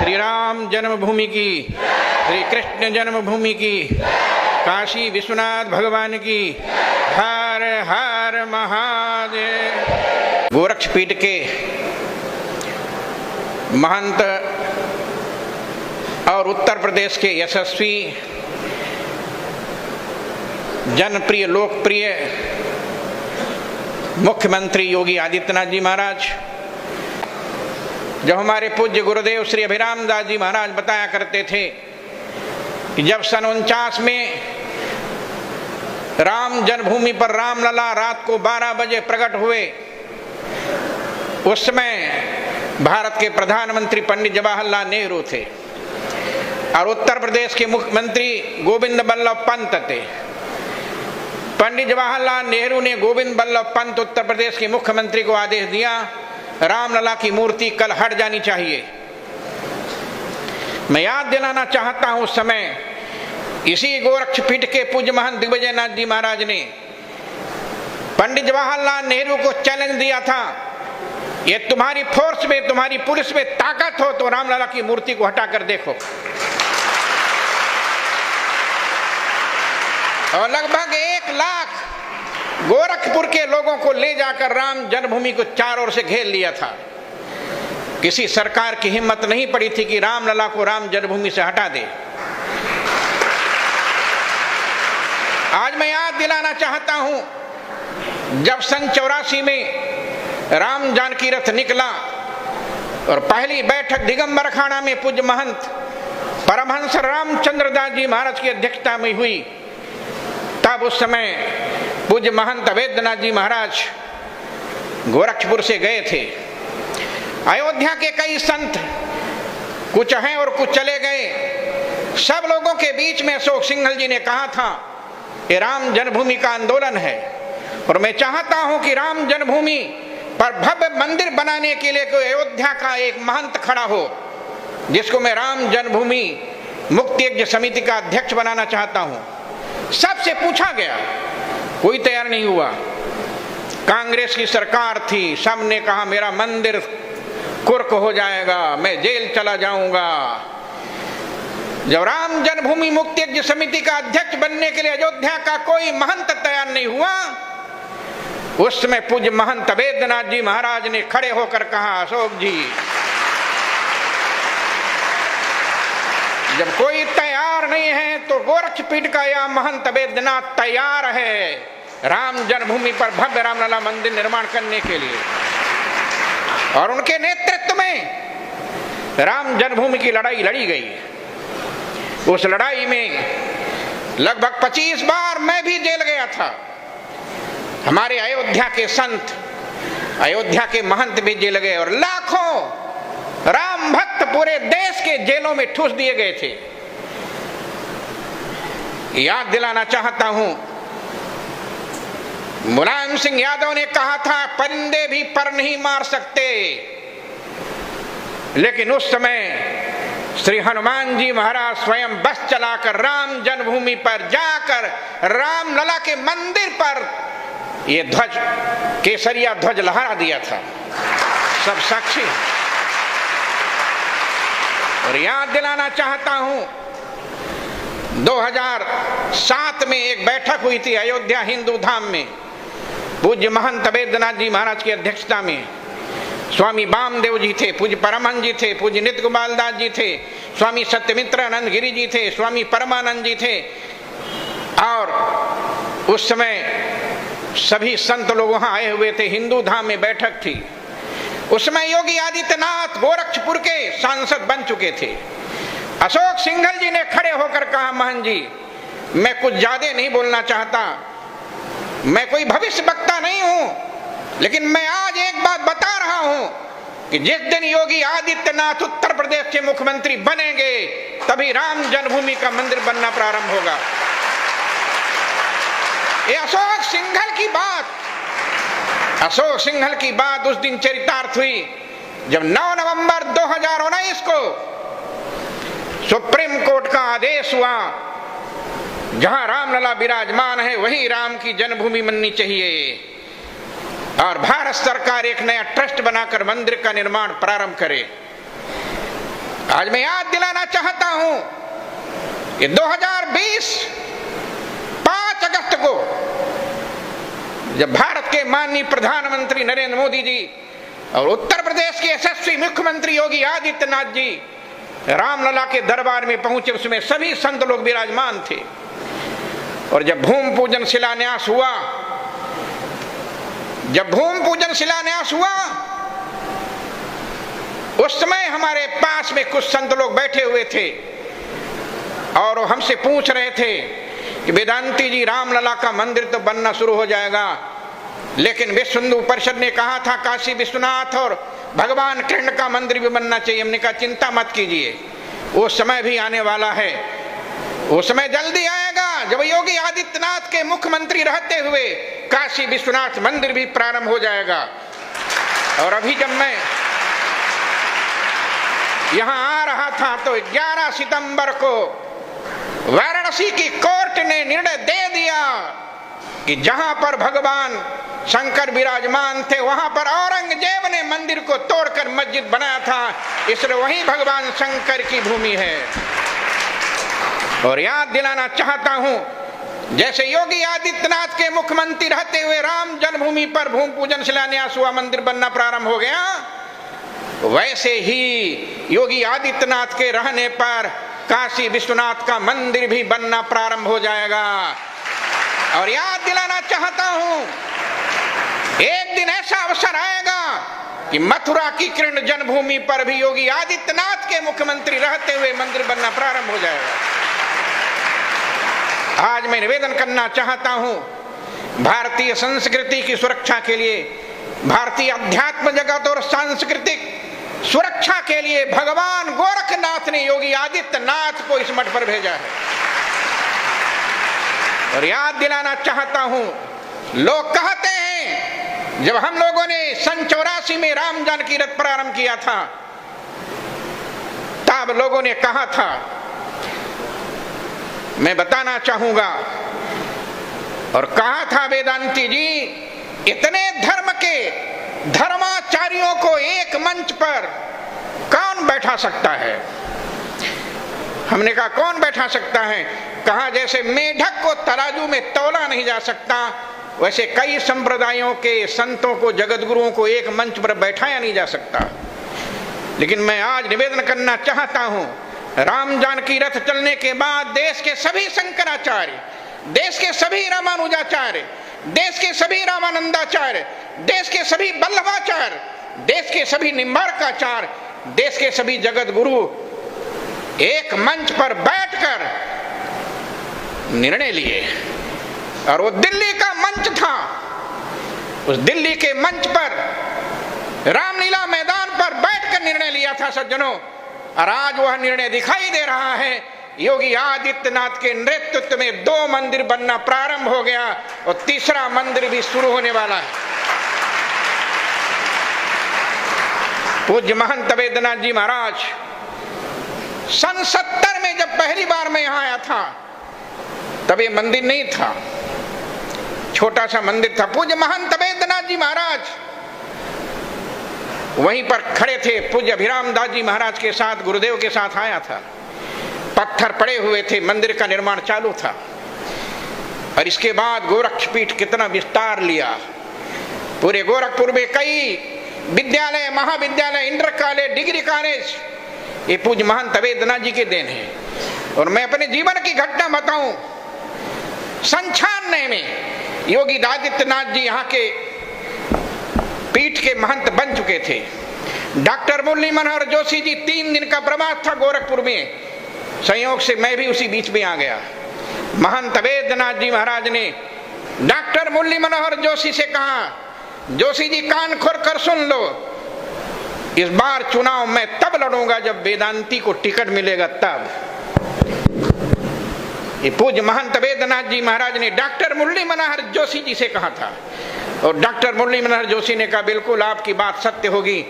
श्री राम जन्मभूमि की, श्री कृष्ण जन्मभूमि की, काशी विश्वनाथ भगवान की, हर हर महादेव। गोरक्षपीठ के महंत और उत्तर प्रदेश के यशस्वी, जनप्रिय, लोकप्रिय मुख्यमंत्री योगी आदित्यनाथ जी महाराज, जब हमारे पूज्य गुरुदेव श्री अभिराम दास जी महाराज बताया करते थे कि जब सन 49 में राम जन्मभूमि पर रामलला रात को 12 बजे प्रकट हुए, उस समय भारत के प्रधानमंत्री पंडित जवाहरलाल नेहरू थे और उत्तर प्रदेश के मुख्यमंत्री गोविंद बल्लभ पंत थे। पंडित जवाहरलाल नेहरू ने गोविंद बल्लभ पंत उत्तर प्रदेश के मुख्यमंत्री को आदेश दिया, रामलला की मूर्ति कल हट जानी चाहिए। मैं याद दिलाना चाहता हूं, उस समय इसी गोरक्षपीठ के पूज्य महंत दिग्विजयनाथ जी महाराज ने पंडित जवाहरलाल नेहरू को चैलेंज दिया था, ये तुम्हारी फोर्स में, तुम्हारी पुलिस में ताकत हो तो रामलला की मूर्ति को हटाकर देखो। और लगभग 1 लाख गोरखपुर के लोगों को ले जाकर राम जन्मभूमि को चारों ओर से घेर लिया था। किसी सरकार की हिम्मत नहीं पड़ी थी कि रामलला को राम जन्मभूमि से हटा दे। आज मैं याद दिलाना चाहता हूं, जब सन 84 में राम जानकी रथ निकला और पहली बैठक दिगंबर अखाड़ा में पूज्य महंत परमहंस रामचंद्र दास जी महाराज की अध्यक्षता में हुई, तब उस समय पूज्य महंत अवैधनाथ जी महाराज गोरखपुर से गए थे। अयोध्या के कई संत, कुछ हैं और कुछ चले गए, सब लोगों के बीच में अशोक सिंघल जी ने कहा था ये राम जन्मभूमि का आंदोलन है और मैं चाहता हूं कि राम जन्मभूमि पर भव्य मंदिर बनाने के लिए कोई अयोध्या का एक महंत खड़ा हो, जिसको मैं राम जन्मभूमि मुक्ति यज्ञ समिति का अध्यक्ष बनाना चाहता हूं। सबसे पूछा गया, कोई तैयार नहीं हुआ। कांग्रेस की सरकार थी, सबने कहा मेरा मंदिर कुर्क हो जाएगा, मैं जेल चला जाऊंगा। जब राम जन्मभूमि मुक्ति यज्ञ समिति का अध्यक्ष बनने के लिए अयोध्या का कोई महंत तैयार नहीं हुआ, उस समय पूज्य महंत अवैधनाथ जी महाराज ने खड़े होकर कहा, अशोक जी, जब कोई तैयार नहीं है तो गोरक्षपीठ का यह महंत अवैधनाथ तैयार है राम जन्मभूमि पर भव्य रामलला मंदिर निर्माण करने के लिए। और उनके नेतृत्व में राम जन्मभूमि की लड़ाई लड़ी गई। उस लड़ाई में लगभग 25 बार मैं भी जेल गया था। हमारे अयोध्या के संत, अयोध्या के महंत भी जेल गए और लाखों राम भक्त पूरे देश के जेलों में ठूस दिए गए थे। याद दिलाना चाहता हूं, मुलायम सिंह यादव ने कहा था परिंदे भी पर नहीं मार सकते, लेकिन उस समय श्री हनुमान जी महाराज स्वयं बस चलाकर राम जन्मभूमि पर जाकर रामलला के मंदिर पर ये ध्वज, केसरिया ध्वज लहरा दिया था। सब साक्षी। और याद दिलाना चाहता हूं, 2007 में एक बैठक हुई थी अयोध्या हिंदू धाम में, पूज्य महंत अवैधनाथ जी महाराज की अध्यक्षता में। स्वामी वामदेव जी थे, पूज्य परमहंस जी थे, पूज्य नित्य गोपाल दास जी थे, स्वामी सत्यमित्र आनंद गिरी जी थे, स्वामी परमानंद जी थे और उस समय सभी संत लोग वहां आए हुए थे। हिंदू धाम में बैठक थी। उसमें योगी आदित्यनाथ गोरखपुर के सांसद बन चुके थे। अशोक सिंघल जी ने खड़े होकर कहा, महंत जी, मैं कुछ ज्यादा नहीं बोलना चाहता, मैं कोई भविष्य वक्ता नहीं हूं, लेकिन मैं आज एक बात बता रहा हूं कि जिस दिन योगी आदित्यनाथ उत्तर प्रदेश के मुख्यमंत्री बनेंगे तभी राम जन्मभूमि का मंदिर बनना प्रारंभ होगा। ये अशोक सिंघल की बात, अशोक सिंघल की बात उस दिन चरितार्थ हुई जब 9 नवंबर 2019 को सुप्रीम कोर्ट का आदेश हुआ, जहां रामलला विराजमान है वही राम की जन्मभूमि बननी चाहिए और भारत सरकार एक नया ट्रस्ट बनाकर मंदिर का निर्माण प्रारंभ करे। आज मैं याद दिलाना चाहता हूं कि 2020 5 अगस्त को जब भारत के माननीय प्रधानमंत्री नरेंद्र मोदी जी और उत्तर प्रदेश के यशस्वी मुख्यमंत्री योगी आदित्यनाथ जी रामलला के दरबार में पहुंचे, उसमें सभी संत लोग विराजमान थे। और जब भूमि पूजन शिलान्यास हुआ, उस समय हमारे पास में कुछ संत लोग बैठे हुए थे और हमसे पूछ रहे थे कि वेदांती जी, रामलला का मंदिर तो बनना शुरू हो जाएगा, लेकिन विश्व हिंदू परिषद ने कहा था काशी विश्वनाथ और भगवान कृष्ण का मंदिर भी बनना चाहिए। हमने कहा चिंता मत कीजिए, वो समय भी आने वाला है, वो समय जल्दी आएगा जब योगी आदित्यनाथ के मुख्यमंत्री रहते हुए काशी विश्वनाथ मंदिर भी प्रारंभ हो जाएगा। और अभी जब मैं यहां आ रहा था तो 11 सितंबर को वाराणसी की कोर्ट ने निर्णय दे दिया कि जहां पर भगवान शंकर विराजमान थे वहां पर औरंगजेब ने मंदिर को तोड़कर मस्जिद बनाया था, इसलिए वही भगवान शंकर की भूमि है। और याद दिलाना चाहता हूं, जैसे योगी आदित्यनाथ के मुख्यमंत्री रहते हुए राम जन्मभूमि पर भूमि पूजन शिलान्यास हुआ, मंदिर बनना प्रारंभ हो गया, वैसे ही योगी आदित्यनाथ के रहने पर काशी विश्वनाथ का मंदिर भी बनना प्रारंभ हो जाएगा। और याद दिलाना चाहता हूं, एक दिन ऐसा अवसर आएगा कि मथुरा की कृष्ण जन्मभूमि पर भी योगी आदित्यनाथ के मुख्यमंत्री रहते हुए मंदिर बनना प्रारंभ हो जाएगा। आज मैं निवेदन करना चाहता हूं, भारतीय संस्कृति की सुरक्षा के लिए, भारतीय अध्यात्म जगत और सांस्कृतिक सुरक्षा के लिए भगवान गोरखनाथ ने योगी आदित्यनाथ को इस मठ पर भेजा है। और याद दिलाना चाहता हूं, लोग कहते हैं जब हम लोगों ने सन 84 में राम जानकी रथ प्रारंभ किया था, तब लोगों ने कहा था, मैं बताना चाहूंगा, और कहा था वेदांती जी, इतने धर्म के धर्माचार्यों को एक मंच पर कौन बैठा सकता है? हमने कहा कौन बैठा सकता है? कहा जैसे मेढक को तराजू में तौला नहीं जा सकता, वैसे कई संप्रदायों के संतों को, जगत गुरुओं को एक मंच पर बैठाया नहीं जा सकता। लेकिन मैं आज निवेदन करना चाहता हूं, राम जानकी रथ चलने के बाद देश के सभी शंकराचार्य, देश के सभी रामानुजाचार्य, देश के सभी रामानंदाचार्य, देश के सभी वल्लभाचार्य, देश के सभी निम्बार्काचार्य, देश के सभी जगत गुरु एक मंच पर बैठकर निर्णय लिए। और वो दिल्ली का मंच था, उस दिल्ली के मंच पर रामलीला मैदान पर बैठकर निर्णय लिया था सज्जनों। और आज वह निर्णय दिखाई दे रहा है, योगी आदित्यनाथ के नेतृत्व में 2 मंदिर बनना प्रारंभ हो गया और तीसरा मंदिर भी शुरू होने वाला है। पूज्य महंत वेदनाथ जी महाराज सन 70 में जब पहली बार मैं यहां आया था, तब ये मंदिर नहीं था, छोटा सा मंदिर था। पूज्य महंत वेदनाथ जी महाराज वहीं पर खड़े थे, पूज्य अभिराम दास जी महाराज के साथ, गुरुदेव के साथ आया था। पत्थर पड़े हुए थे, मंदिर का निर्माण चालू था। और इसके बाद गोरक्षपीठ कितना विस्तार लिया, पूरे गोरखपुर में कई विद्यालय, महाविद्यालय, इंटर कॉलेज, डिग्री कॉलेज, ये पूज्य महंत वेदनाथ जी के देन है। और मैं अपने जीवन की घटना बताऊं, सन 96 में योगी आदित्यनाथ जी यहाँ के पीठ के महंत बन चुके थे। डॉक्टर मुरली मनोहर जोशी जी 3 दिन का प्रवास था गोरखपुर में, संयोग से मैं भी उसी बीच में आ गया। महंत वेदनाथ जी महाराज ने डॉक्टर मुरली मनोहर जोशी से कहा, जोशी जी कान खोल कर सुन लो, इस बार चुनाव मैं तब लड़ूंगा जब वेदांती को टिकट मिलेगा तब। ये पूज्य महंत वेदनाथ जी महाराज ने डॉक्टर मुरली मनोहर जोशी जी से कहा था। और डॉक्टर मुरली मनोहर जोशी ने कहा बिल्कुल आपकी बात सत्य होगी।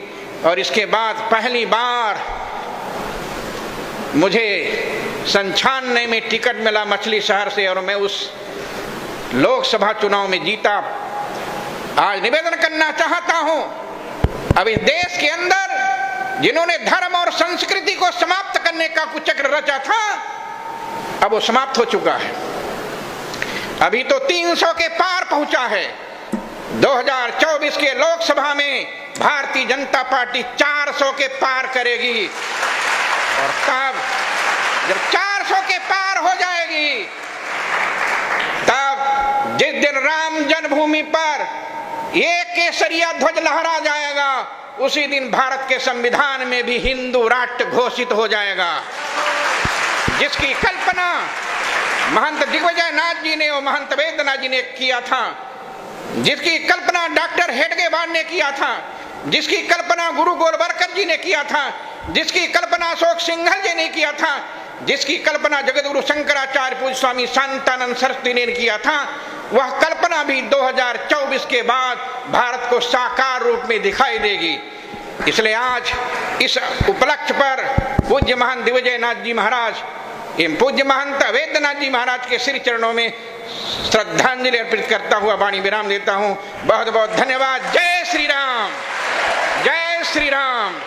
और इसके बाद पहली बार मुझे सन 96 में टिकट मिला मछली शहर से, और मैं उस लोकसभा चुनाव में जीता। आज निवेदन करना चाहता हूं, अब इस देश के अंदर जिन्होंने धर्म और संस्कृति को समाप्त करने का कुचक्र रचा था, अब वो समाप्त हो चुका है। अभी तो 300 के पार पहुंचा है। 2024 के लोकसभा में भारतीय जनता पार्टी 400 के पार करेगी, और तब जब 400 के पार हो जाएगी, तब जिस दिन राम जन्मभूमि पर एक केसरिया ध्वज लहरा जाएगा, उसी दिन भारत के संविधान में भी हिंदू राष्ट्र घोषित हो जाएगा, जिसकी कल्पना महंत दिग्विजय नाथ जी ने और महंत वेदनाथ जी ने किया था, जिसकी कल्पना डॉक्टर हेडगेवार ने किया था, जिसकी कल्पना गुरु गोलवलकर जी ने किया था, जिसकी कल्पना अशोक सिंघल जी ने किया था, जिसकी कल्पना जगतगुरु शंकराचार्य पूज्य स्वामी शांतानंद सरस्वती ने किया था, वह कल्पना भी 2024 के बाद भारत को साकार रूप में दिखाई देगी। इसलिए आज इस उपलक्ष्य पर पूज्य महंत दिग्विजय नाथ जी महाराज एवं पूज्य महंत वेदनाथ जी महाराज के श्री चरणों में श्रद्धांजलि अर्पित करता हुआ वाणी विराम देता हूं। बहुत बहुत धन्यवाद। जय श्री राम, जय श्री राम।